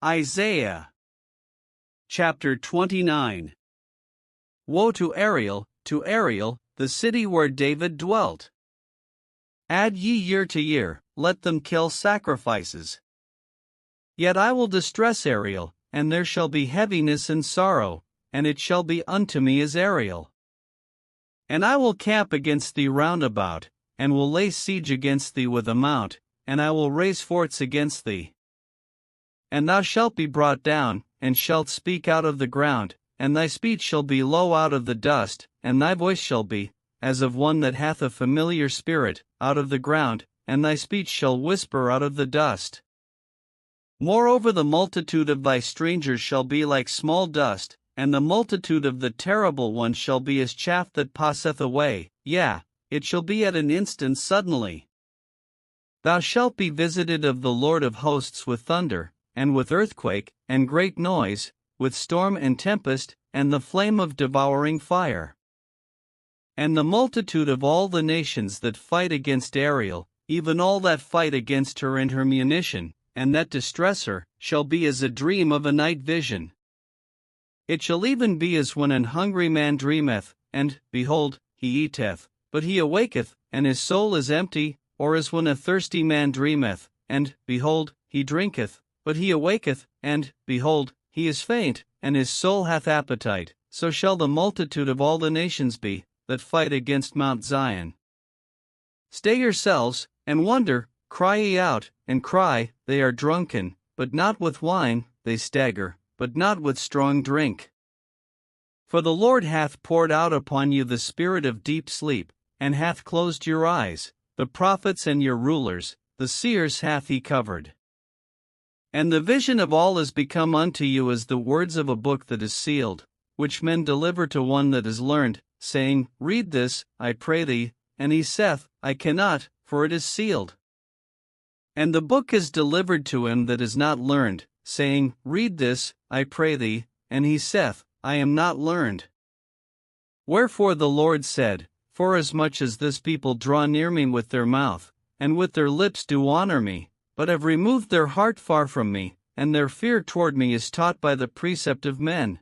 Isaiah chapter 29. Woe to Ariel, the city where David dwelt! Add ye year to year, let them kill sacrifices. Yet I will distress Ariel, and there shall be heaviness and sorrow, and it shall be unto me as Ariel. And I will camp against thee round about, and will lay siege against thee with a mount, and I will raise forts against thee. And thou shalt be brought down, and shalt speak out of the ground, and thy speech shall be low out of the dust, and thy voice shall be, as of one that hath a familiar spirit, out of the ground, and thy speech shall whisper out of the dust. Moreover, the multitude of thy strangers shall be like small dust, and the multitude of the terrible ones shall be as chaff that passeth away, yea, it shall be at an instant suddenly. Thou shalt be visited of the Lord of hosts with thunder, and with earthquake, and great noise, with storm and tempest, and the flame of devouring fire. And the multitude of all the nations that fight against Ariel, even all that fight against her and her munition, and that distress her, shall be as a dream of a night vision. It shall even be as when an hungry man dreameth, and, behold, he eateth, but he awaketh, and his soul is empty, or as when a thirsty man dreameth, and, behold, he drinketh, but he awaketh, and, behold, he is faint, and his soul hath appetite, so shall the multitude of all the nations be, that fight against Mount Zion. Stay yourselves, and wonder, cry ye out, and cry, they are drunken, but not with wine, they stagger, but not with strong drink. For the Lord hath poured out upon you the spirit of deep sleep, and hath closed your eyes, the prophets and your rulers, the seers hath he covered. And the vision of all is become unto you as the words of a book that is sealed, which men deliver to one that is learned, saying, Read this, I pray thee, and he saith, I cannot, for it is sealed. And the book is delivered to him that is not learned, saying, Read this, I pray thee, and he saith, I am not learned. Wherefore the Lord said, Forasmuch as this people draw near me with their mouth, and with their lips do honor me, but have removed their heart far from me, and their fear toward me is taught by the precept of men.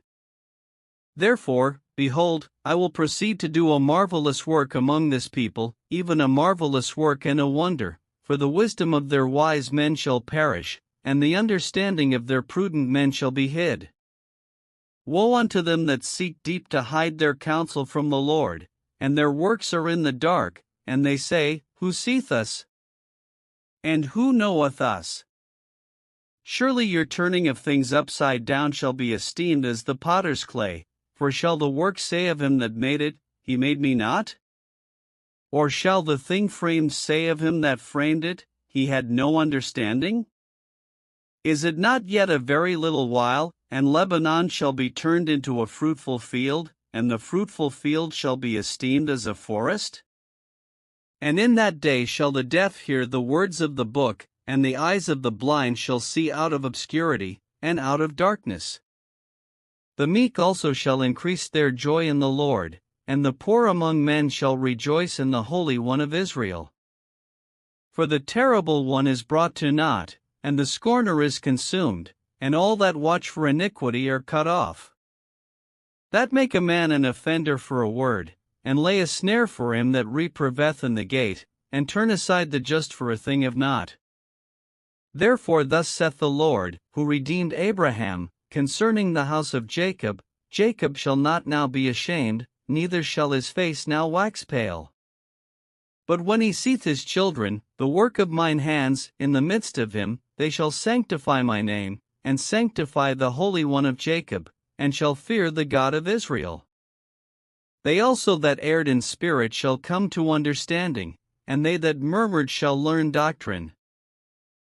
Therefore, behold, I will proceed to do a marvelous work among this people, even a marvelous work and a wonder, for the wisdom of their wise men shall perish, and the understanding of their prudent men shall be hid. Woe unto them that seek deep to hide their counsel from the Lord, and their works are in the dark, and they say, Who seeth us? And who knoweth us? Surely your turning of things upside down shall be esteemed as the potter's clay, for shall the work say of him that made it, He made me not? Or shall the thing framed say of him that framed it, He had no understanding? Is it not yet a very little while, and Lebanon shall be turned into a fruitful field, and the fruitful field shall be esteemed as a forest? And in that day shall the deaf hear the words of the book, and the eyes of the blind shall see out of obscurity, and out of darkness. The meek also shall increase their joy in the Lord, and the poor among men shall rejoice in the Holy One of Israel. For the terrible one is brought to naught, and the scorner is consumed, and all that watch for iniquity are cut off. That make a man an offender for a word, and lay a snare for him that reproveth in the gate, and turn aside the just for a thing of naught. Therefore thus saith the Lord, who redeemed Abraham, concerning the house of Jacob, Jacob shall not now be ashamed, neither shall his face now wax pale. But when he seeth his children, the work of mine hands, in the midst of him, they shall sanctify my name, and sanctify the Holy One of Jacob, and shall fear the God of Israel. They also that erred in spirit shall come to understanding, and they that murmured shall learn doctrine.